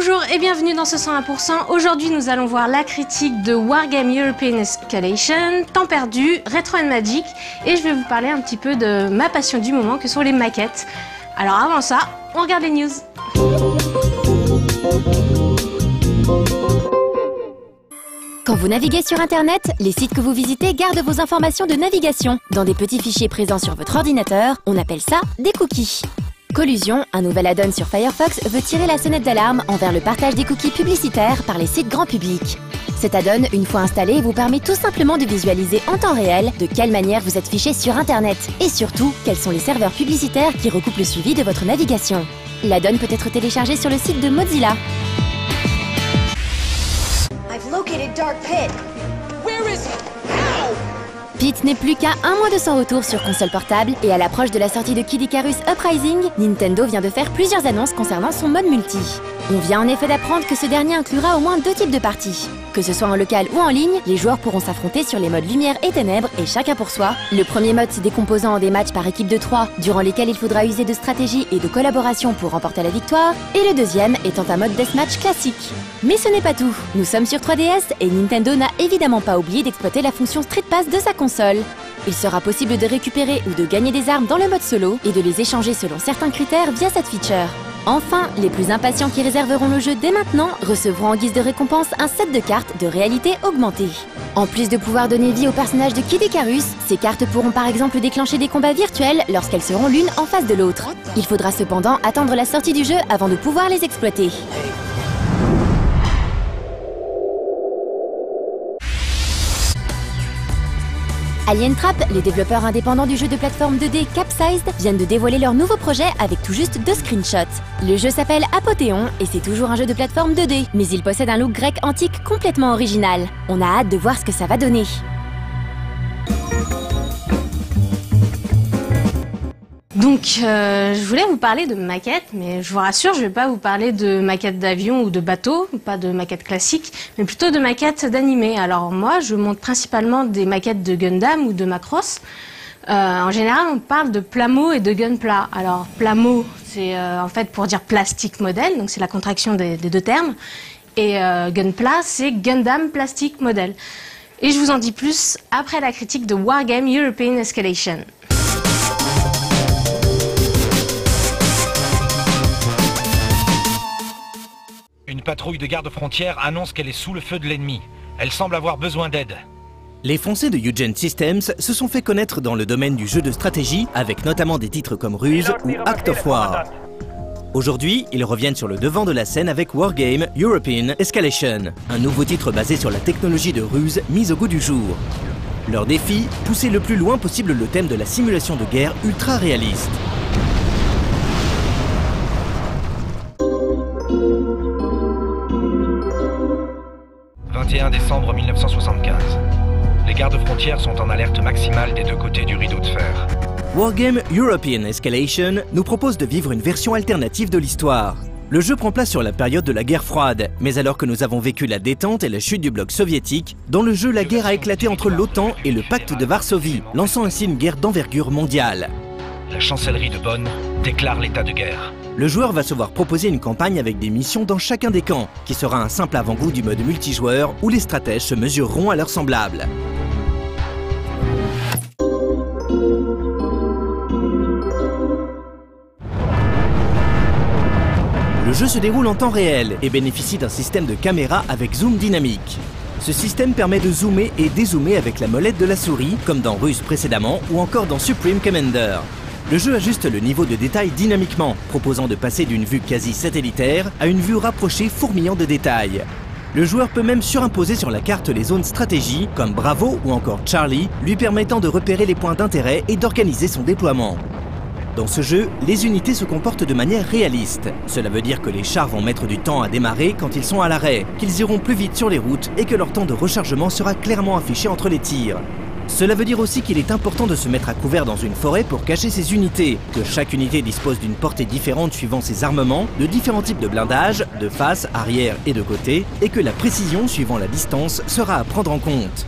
Bonjour et bienvenue dans ce 101%. Aujourd'hui, nous allons voir la critique de Wargame European Escalation, Temps perdu, Retro and Magic, et je vais vous parler un petit peu de ma passion du moment, que sont les maquettes. Alors avant ça, on regarde les news. Quand vous naviguez sur Internet, les sites que vous visitez gardent vos informations de navigation. Dans des petits fichiers présents sur votre ordinateur, on appelle ça des cookies. Collusion, un nouvel add-on sur Firefox, veut tirer la sonnette d'alarme envers le partage des cookies publicitaires par les sites grand public. Cet add-on, une fois installé, vous permet tout simplement de visualiser en temps réel de quelle manière vous êtes fiché sur Internet et surtout, quels sont les serveurs publicitaires qui recoupent le suivi de votre navigation. L'add-on peut être téléchargé sur le site de Mozilla. I've located Dark Pit. Where is it? How? Pit n'est plus qu'à un mois de son retour sur console portable et à l'approche de la sortie de Kid Icarus Uprising, Nintendo vient de faire plusieurs annonces concernant son mode multi. On vient en effet d'apprendre que ce dernier inclura au moins 2 types de parties. Que ce soit en local ou en ligne, les joueurs pourront s'affronter sur les modes lumière et ténèbres et chacun pour soi. Le premier mode se décomposant en des matchs par équipe de 3, durant lesquels il faudra user de stratégie et de collaboration pour remporter la victoire, et le deuxième étant un mode deathmatch classique. Mais ce n'est pas tout. Nous sommes sur 3DS et Nintendo n'a évidemment pas oublié d'exploiter la fonction Street Pass de sa console. Il sera possible de récupérer ou de gagner des armes dans le mode solo et de les échanger selon certains critères via cette feature. Enfin, les plus impatients qui réserveront le jeu dès maintenant recevront en guise de récompense un set de cartes de réalité augmentée. En plus de pouvoir donner vie au personnage de Kid Icarus, ces cartes pourront par exemple déclencher des combats virtuels lorsqu'elles seront l'une en face de l'autre. Il faudra cependant attendre la sortie du jeu avant de pouvoir les exploiter. Alien Trap, les développeurs indépendants du jeu de plateforme 2D Capsized, viennent de dévoiler leur nouveau projet avec tout juste 2 screenshots. Le jeu s'appelle Apothéon et c'est toujours un jeu de plateforme 2D, mais il possède un look grec antique complètement original. On a hâte de voir ce que ça va donner. Donc, je voulais vous parler de maquettes, mais je vous rassure, je vais pas vous parler de maquettes d'avions ou de bateaux, pas de maquettes classiques, mais plutôt de maquettes d'animés. Alors moi, je montre principalement des maquettes de Gundam ou de Macross. En général, on parle de Plamo et de Gunpla. Alors, Plamo, c'est en fait pour dire plastique modèle, donc c'est la contraction des 2 termes. Et Gunpla, c'est Gundam Plastic Model. Et je vous en dis plus après la critique de Wargame European Escalation. Une patrouille de garde-frontière annonce qu'elle est sous le feu de l'ennemi. Elle semble avoir besoin d'aide. Les Français de Eugene Systems se sont fait connaître dans le domaine du jeu de stratégie, avec notamment des titres comme Ruse ou Act of War. Aujourd'hui, ils reviennent sur le devant de la scène avec Wargame European Escalation, un nouveau titre basé sur la technologie de ruse mise au goût du jour. Leur défi, pousser le plus loin possible le thème de la simulation de guerre ultra réaliste. « 21 décembre 1975. Les gardes-frontières sont en alerte maximale des 2 côtés du rideau de fer. Wargame European Escalation nous propose de vivre une version alternative de l'histoire. Le jeu prend place sur la période de la guerre froide, mais alors que nous avons vécu la détente et la chute du bloc soviétique, dans le jeu la guerre a éclaté entre l'OTAN et le pacte de Varsovie, lançant ainsi une guerre d'envergure mondiale. La chancellerie de Bonn déclare l'état de guerre. Le joueur va se voir proposer une campagne avec des missions dans chacun des camps, qui sera un simple avant-goût du mode multijoueur où les stratèges se mesureront à leurs semblables. Le jeu se déroule en temps réel et bénéficie d'un système de caméra avec zoom dynamique. Ce système permet de zoomer et dézoomer avec la molette de la souris, comme dans Ruse précédemment ou encore dans Supreme Commander. Le jeu ajuste le niveau de détail dynamiquement, proposant de passer d'une vue quasi satellitaire à une vue rapprochée fourmillant de détails. Le joueur peut même surimposer sur la carte les zones stratégie, comme Bravo ou encore Charlie, lui permettant de repérer les points d'intérêt et d'organiser son déploiement. Dans ce jeu, les unités se comportent de manière réaliste. Cela veut dire que les chars vont mettre du temps à démarrer quand ils sont à l'arrêt, qu'ils iront plus vite sur les routes et que leur temps de rechargement sera clairement affiché entre les tirs. Cela veut dire aussi qu'il est important de se mettre à couvert dans une forêt pour cacher ses unités, que chaque unité dispose d'une portée différente suivant ses armements, de différents types de blindage, de face, arrière et de côté, et que la précision suivant la distance sera à prendre en compte.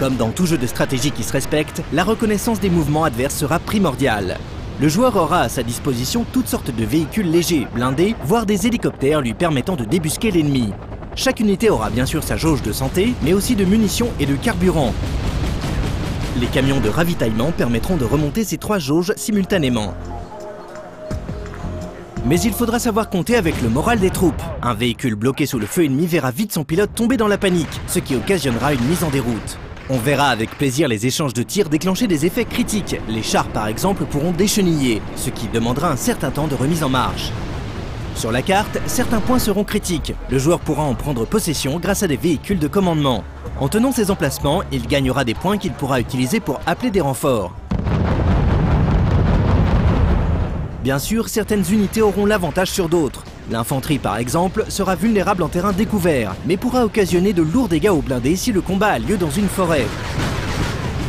Comme dans tout jeu de stratégie qui se respecte, la reconnaissance des mouvements adverses sera primordiale. Le joueur aura à sa disposition toutes sortes de véhicules légers, blindés, voire des hélicoptères lui permettant de débusquer l'ennemi. Chaque unité aura bien sûr sa jauge de santé, mais aussi de munitions et de carburant. Les camions de ravitaillement permettront de remonter ces 3 jauges simultanément. Mais il faudra savoir compter avec le moral des troupes. Un véhicule bloqué sous le feu ennemi verra vite son pilote tomber dans la panique, ce qui occasionnera une mise en déroute. On verra avec plaisir les échanges de tirs déclencher des effets critiques. Les chars par exemple pourront décheniller, ce qui demandera un certain temps de remise en marche. Sur la carte, certains points seront critiques. Le joueur pourra en prendre possession grâce à des véhicules de commandement. En tenant ces emplacements, il gagnera des points qu'il pourra utiliser pour appeler des renforts. Bien sûr, certaines unités auront l'avantage sur d'autres. L'infanterie, par exemple, sera vulnérable en terrain découvert, mais pourra occasionner de lourds dégâts aux blindés si le combat a lieu dans une forêt.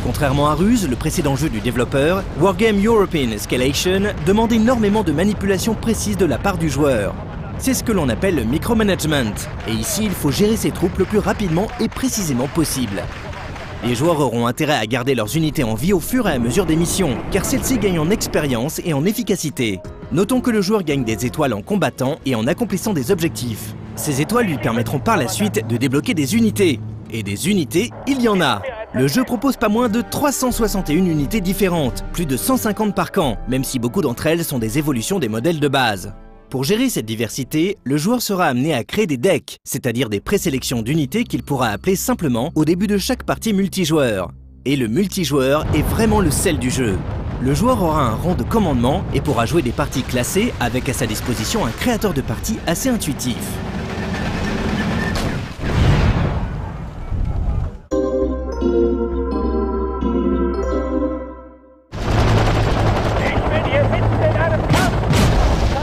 Contrairement à Ruse, le précédent jeu du développeur, Wargame European Escalation demande énormément de manipulation précise de la part du joueur. C'est ce que l'on appelle le micromanagement, et ici il faut gérer ses troupes le plus rapidement et précisément possible. Les joueurs auront intérêt à garder leurs unités en vie au fur et à mesure des missions, car celles-ci gagnent en expérience et en efficacité. Notons que le joueur gagne des étoiles en combattant et en accomplissant des objectifs. Ces étoiles lui permettront par la suite de débloquer des unités. Et des unités, il y en a. Le jeu propose pas moins de 361 unités différentes, plus de 150 par camp, même si beaucoup d'entre elles sont des évolutions des modèles de base. Pour gérer cette diversité, le joueur sera amené à créer des decks, c'est-à-dire des présélections d'unités qu'il pourra appeler simplement au début de chaque partie multijoueur. Et le multijoueur est vraiment le sel du jeu. Le joueur aura un rang de commandement et pourra jouer des parties classées avec à sa disposition un créateur de partie assez intuitif.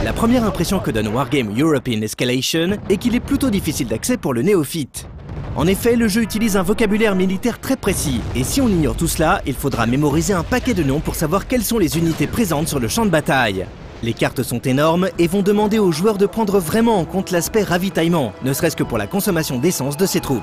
La première impression que donne Wargame European Escalation est qu'il est plutôt difficile d'accès pour le néophyte. En effet, le jeu utilise un vocabulaire militaire très précis, et si on ignore tout cela, il faudra mémoriser un paquet de noms pour savoir quelles sont les unités présentes sur le champ de bataille. Les cartes sont énormes et vont demander aux joueurs de prendre vraiment en compte l'aspect ravitaillement, ne serait-ce que pour la consommation d'essence de ses troupes.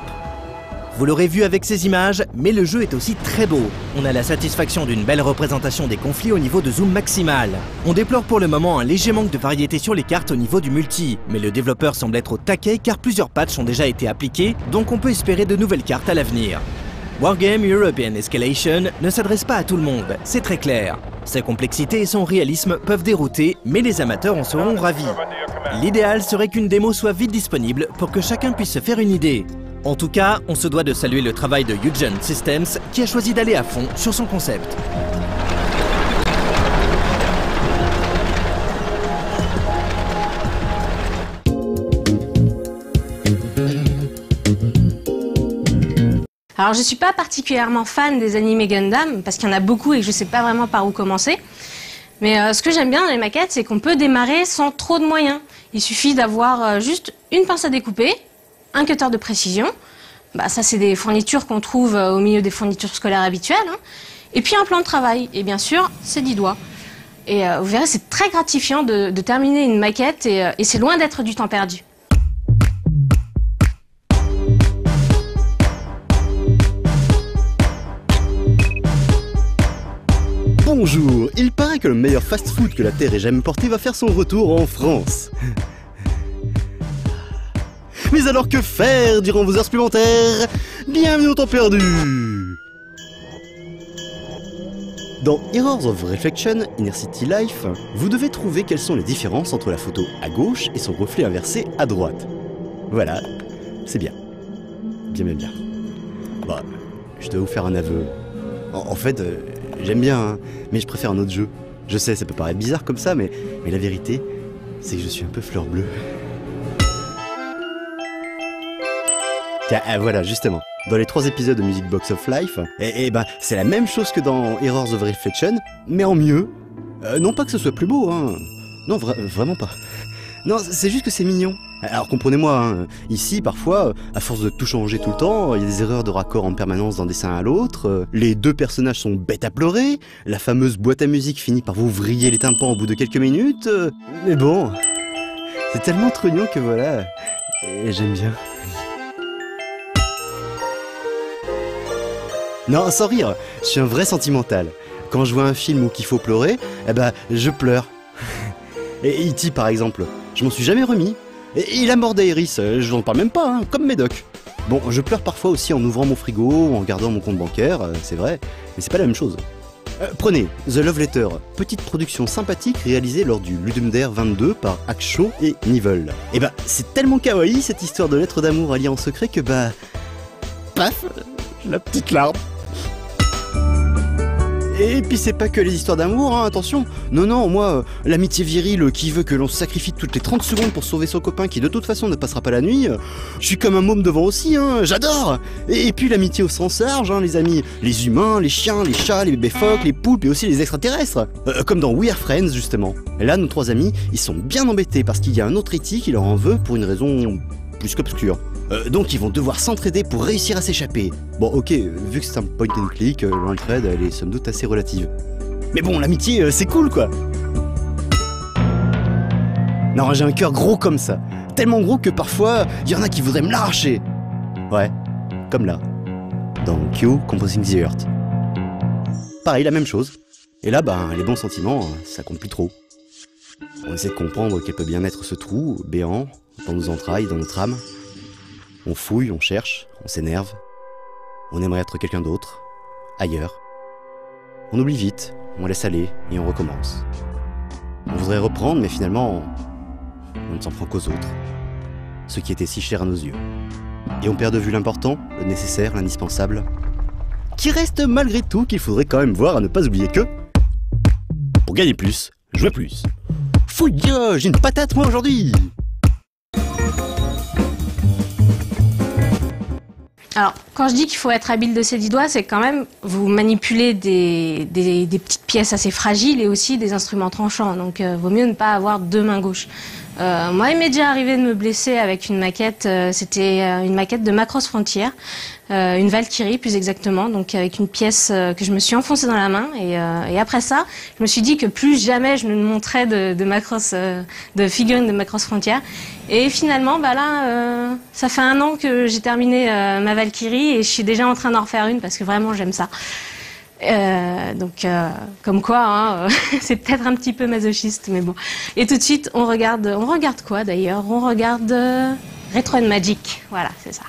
Vous l'aurez vu avec ces images, mais le jeu est aussi très beau. On a la satisfaction d'une belle représentation des conflits au niveau de zoom maximal. On déplore pour le moment un léger manque de variété sur les cartes au niveau du multi, mais le développeur semble être au taquet car plusieurs patchs ont déjà été appliqués, donc on peut espérer de nouvelles cartes à l'avenir. Wargame European Escalation ne s'adresse pas à tout le monde, c'est très clair. Sa complexité et son réalisme peuvent dérouter, mais les amateurs en seront ravis. L'idéal serait qu'une démo soit vite disponible pour que chacun puisse se faire une idée. En tout cas, on se doit de saluer le travail de Eugen Systems qui a choisi d'aller à fond sur son concept. Alors je suis pas particulièrement fan des animés Gundam parce qu'il y en a beaucoup et que je sais pas vraiment par où commencer. Mais ce que j'aime bien dans les maquettes, c'est qu'on peut démarrer sans trop de moyens. Il suffit d'avoir juste une pince à découper, un cutter de précision, ça c'est des fournitures qu'on trouve au milieu des fournitures scolaires habituelles, et puis un plan de travail, et bien sûr c'est 10 doigts. Et vous verrez, c'est très gratifiant de terminer une maquette et c'est loin d'être du temps perdu. Bonjour, il paraît que le meilleur fast-food que la Terre ait jamais porté va faire son retour en France. Mais alors que faire durant vos heures supplémentaires? Bienvenue au temps perdu! Dans Errors of Reflection, Inner City Life, vous devez trouver quelles sont les différences entre la photo à gauche et son reflet inversé à droite. Voilà, c'est bien. Bien. Bah, je dois vous faire un aveu. En fait, j'aime bien, hein, mais je préfère un autre jeu. Je sais, ça peut paraître bizarre comme ça, mais la vérité, c'est que je suis un peu fleur bleue. Tiens, voilà, justement, dans les 3 épisodes de Music Box of Life, c'est la même chose que dans Errors of Reflection, mais en mieux. Non pas que ce soit plus beau, hein. Non, vraiment pas. Non, c'est juste que c'est mignon. Alors comprenez-moi, hein, ici, parfois, à force de tout changer tout le temps, il y a des erreurs de raccord en permanence d'un dessin à l'autre, les 2 personnages sont bêtes à pleurer, la fameuse boîte à musique finit par vous vriller les tympans au bout de quelques minutes, mais bon, c'est tellement trognon que voilà, et j'aime bien. Non, sans rire, je suis un vrai sentimental. Quand je vois un film où qu'il faut pleurer, eh ben, je pleure. Et E.T. par exemple, je m'en suis jamais remis. Et la mort d'Aerys, je n'en parle même pas, hein, comme Médoc. Bon, je pleure parfois aussi en ouvrant mon frigo ou en regardant mon compte bancaire, c'est vrai, mais c'est pas la même chose. Prenez The Love Letter, petite production sympathique réalisée lors du Ludum Dare 22 par Hakusho et Nivelle. Et bah, c'est tellement kawaii cette histoire de lettres d'amour à lire en secret que bah... paf, la petite larme. Et puis c'est pas que les histoires d'amour, hein, attention. Non, moi, l'amitié virile qui veut que l'on se sacrifie toutes les 30 secondes pour sauver son copain qui de toute façon ne passera pas la nuit, je suis comme un môme devant aussi, hein, j'adore. Et puis l'amitié au sens large, hein, les amis, les humains, les chiens, les chats, les bébés phoques, les poulpes et aussi les extraterrestres. Comme dans We Are Friends justement. Et là, nos 3 amis, ils sont bien embêtés parce qu'il y a un autre E.T. qui leur en veut pour une raison plus qu'obscure. Donc ils vont devoir s'entraider pour réussir à s'échapper. Bon ok, vu que c'est un point and click, l'entraide elle est somme toute assez relative. Mais bon, l'amitié c'est cool quoi. Non, j'ai un cœur gros comme ça. Tellement gros que parfois, il y en a qui voudraient me l'arracher. Ouais, comme là, dans Q Composing the Earth. Pareil, la même chose. Et là, ben, les bons sentiments, ça compte plus trop. On essaie de comprendre quel peut bien être ce trou béant dans nos entrailles, dans notre âme. On fouille, on cherche, on s'énerve. On aimerait être quelqu'un d'autre, ailleurs. On oublie vite, on laisse aller et on recommence. On voudrait reprendre, mais finalement, on ne s'en prend qu'aux autres. Ce qui était si cher à nos yeux. Et on perd de vue l'important, le nécessaire, l'indispensable. Qui reste malgré tout qu'il faudrait quand même voir à ne pas oublier que... pour gagner plus, jouer plus. Fouille, j'ai une patate moi aujourd'hui! Alors, quand je dis qu'il faut être habile de ses 10 doigts, c'est quand même vous manipulez des petites pièces assez fragiles et aussi des instruments tranchants. Donc, vaut mieux ne pas avoir 2 mains gauches. Moi, il m'est déjà arrivé de me blesser avec une maquette. C'était une maquette de Macross Frontier, une Valkyrie plus exactement. Donc, avec une pièce que je me suis enfoncée dans la main. Et après ça, je me suis dit que plus jamais je ne montrais de Macross, de figurines de Macross Frontier. Et finalement, bah là, ça fait 1 an que j'ai terminé ma Valkyrie et je suis déjà en train d'en refaire une parce que vraiment j'aime ça. Donc, comme quoi, hein, c'est peut-être un petit peu masochiste, mais bon. Et tout de suite, on regarde quoi d'ailleurs? On regarde Retro and Magic. Voilà, c'est ça.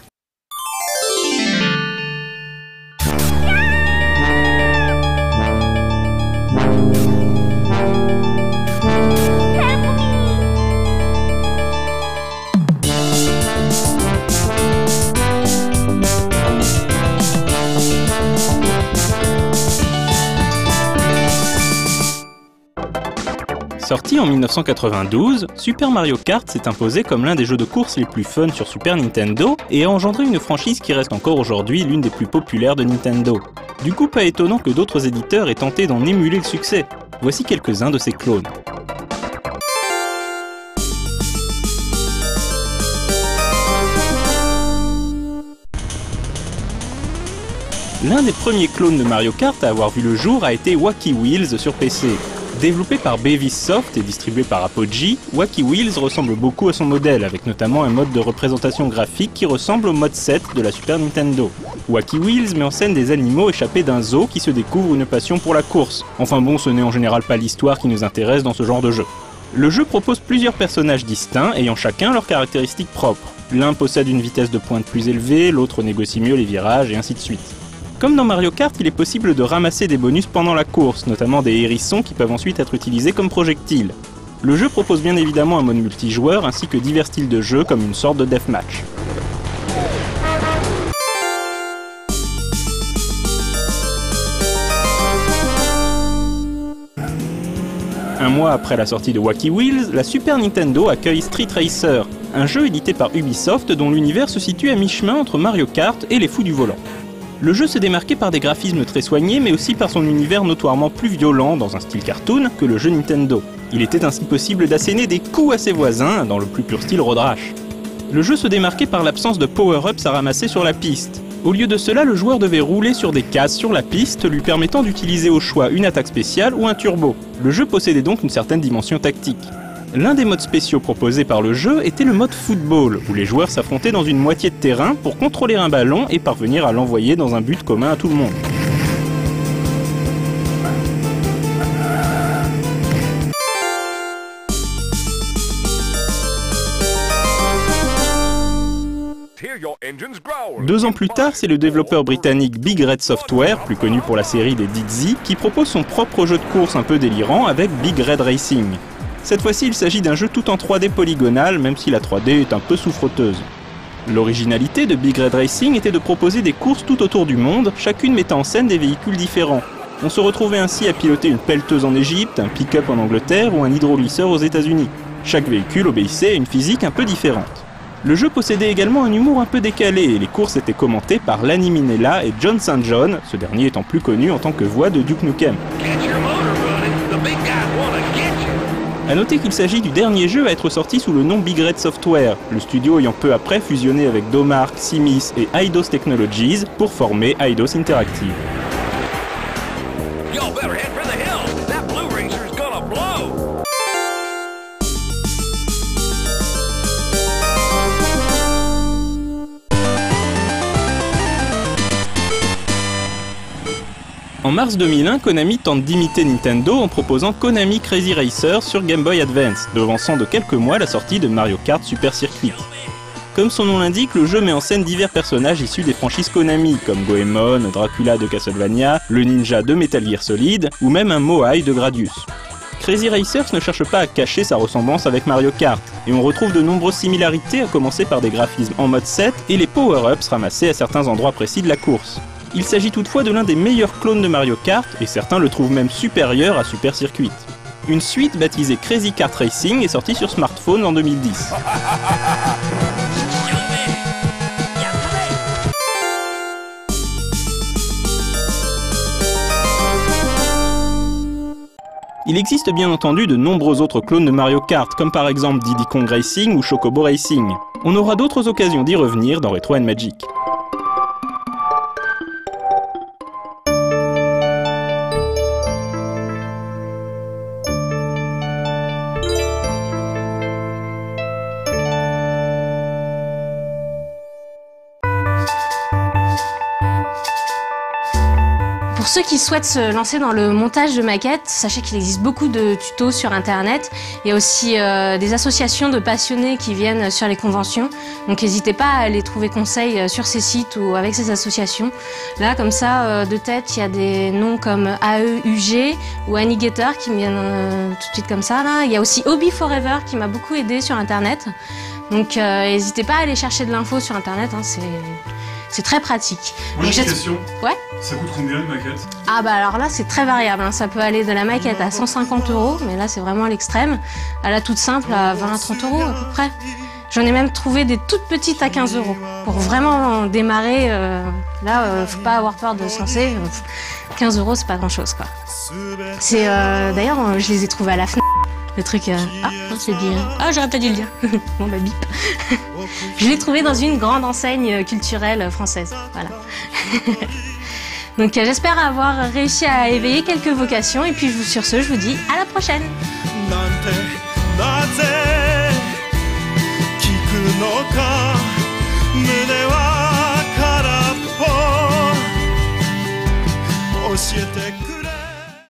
Sorti en 1992, Super Mario Kart s'est imposé comme l'un des jeux de course les plus fun sur Super Nintendo et a engendré une franchise qui reste encore aujourd'hui l'une des plus populaires de Nintendo. Du coup, pas étonnant que d'autres éditeurs aient tenté d'en émuler le succès. Voici quelques-uns de ces clones. L'un des premiers clones de Mario Kart à avoir vu le jour a été Wacky Wheels sur PC. Développé par Bevis Soft et distribué par Apogee, Wacky Wheels ressemble beaucoup à son modèle, avec notamment un mode de représentation graphique qui ressemble au mode 7 de la Super Nintendo. Wacky Wheels met en scène des animaux échappés d'un zoo qui se découvrent une passion pour la course. Enfin bon, ce n'est en général pas l'histoire qui nous intéresse dans ce genre de jeu. Le jeu propose plusieurs personnages distincts ayant chacun leurs caractéristiques propres. L'un possède une vitesse de pointe plus élevée, l'autre négocie mieux les virages et ainsi de suite. Comme dans Mario Kart, il est possible de ramasser des bonus pendant la course, notamment des hérissons qui peuvent ensuite être utilisés comme projectiles. Le jeu propose bien évidemment un mode multijoueur ainsi que divers styles de jeu comme une sorte de deathmatch. Un mois après la sortie de Wacky Wheels, la Super Nintendo accueille Street Racer, un jeu édité par Ubisoft dont l'univers se situe à mi-chemin entre Mario Kart et les fous du volant. Le jeu se démarquait par des graphismes très soignés, mais aussi par son univers notoirement plus violent, dans un style cartoon, que le jeu Nintendo. Il était ainsi possible d'asséner des coups à ses voisins, dans le plus pur style Road Rash. Le jeu se démarquait par l'absence de power-ups à ramasser sur la piste. Au lieu de cela, le joueur devait rouler sur des cases sur la piste, lui permettant d'utiliser au choix une attaque spéciale ou un turbo. Le jeu possédait donc une certaine dimension tactique. L'un des modes spéciaux proposés par le jeu était le mode football, où les joueurs s'affrontaient dans une moitié de terrain pour contrôler un ballon et parvenir à l'envoyer dans un but commun à tout le monde. 2 ans plus tard, c'est le développeur britannique Big Red Software, plus connu pour la série des Dixie, qui propose son propre jeu de course un peu délirant avec Big Red Racing. Cette fois-ci, il s'agit d'un jeu tout en 3D polygonal, même si la 3D est un peu souffreteuse. L'originalité de Big Red Racing était de proposer des courses tout autour du monde, chacune mettant en scène des véhicules différents. On se retrouvait ainsi à piloter une pelleteuse en Égypte, un pick-up en Angleterre ou un hydroglisseur aux États-Unis. Chaque véhicule obéissait à une physique un peu différente. Le jeu possédait également un humour un peu décalé et les courses étaient commentées par Lanny Minella et John St. John, ce dernier étant plus connu en tant que voix de Duke Nukem. A noter qu'il s'agit du dernier jeu à être sorti sous le nom Big Red Software, le studio ayant peu après fusionné avec Domark, Simis et Eidos Technologies pour former Eidos Interactive. En mars 2001, Konami tente d'imiter Nintendo en proposant Konami Crazy Racer sur Game Boy Advance, devançant de quelques mois la sortie de Mario Kart Super Circuit. Comme son nom l'indique, le jeu met en scène divers personnages issus des franchises Konami, comme Goemon, Dracula de Castlevania, le ninja de Metal Gear Solid, ou même un Moai de Gradius. Crazy Racers ne cherche pas à cacher sa ressemblance avec Mario Kart, et on retrouve de nombreuses similarités, à commencer par des graphismes en mode 7 et les power-ups ramassés à certains endroits précis de la course. Il s'agit toutefois de l'un des meilleurs clones de Mario Kart, et certains le trouvent même supérieur à Super Circuit. Une suite baptisée Crazy Kart Racing est sortie sur smartphone en 2010. Il existe bien entendu de nombreux autres clones de Mario Kart, comme par exemple Diddy Kong Racing ou Chocobo Racing. On aura d'autres occasions d'y revenir dans Retro & Magic. Pour ceux qui souhaitent se lancer dans le montage de maquettes, sachez qu'il existe beaucoup de tutos sur internet. Il y a aussi des associations de passionnés qui viennent sur les conventions. Donc n'hésitez pas à aller trouver conseil sur ces sites ou avec ces associations. Là, comme ça, de tête, il y a des noms comme AEUG ou Annigator qui me viennent tout de suite comme ça. Là. Il y a aussi Hobby Forever qui m'a beaucoup aidé sur internet. Donc n'hésitez pas à aller chercher de l'info sur internet, hein, c'est très pratique. Moi j'ai une question. Ouais. Ça coûte combien une maquette? Ah bah alors là c'est très variable, hein. Ça peut aller de la maquette à 150 €, mais là c'est vraiment à l'extrême, à la toute simple à 20 à 30 € à peu près. J'en ai même trouvé des toutes petites à 15 €. Pour vraiment démarrer, faut pas avoir peur de se lancer. 15 € c'est pas grand chose quoi. C'est d'ailleurs je les ai trouvés à la FNAC. Le truc, ah, non, c'est dit. Ah, j'aurais pas dû le dire. Bon, bah, bip. Je l'ai trouvé dans une grande enseigne culturelle française. Voilà. Donc, j'espère avoir réussi à éveiller quelques vocations. Et puis, sur ce, je vous dis à la prochaine.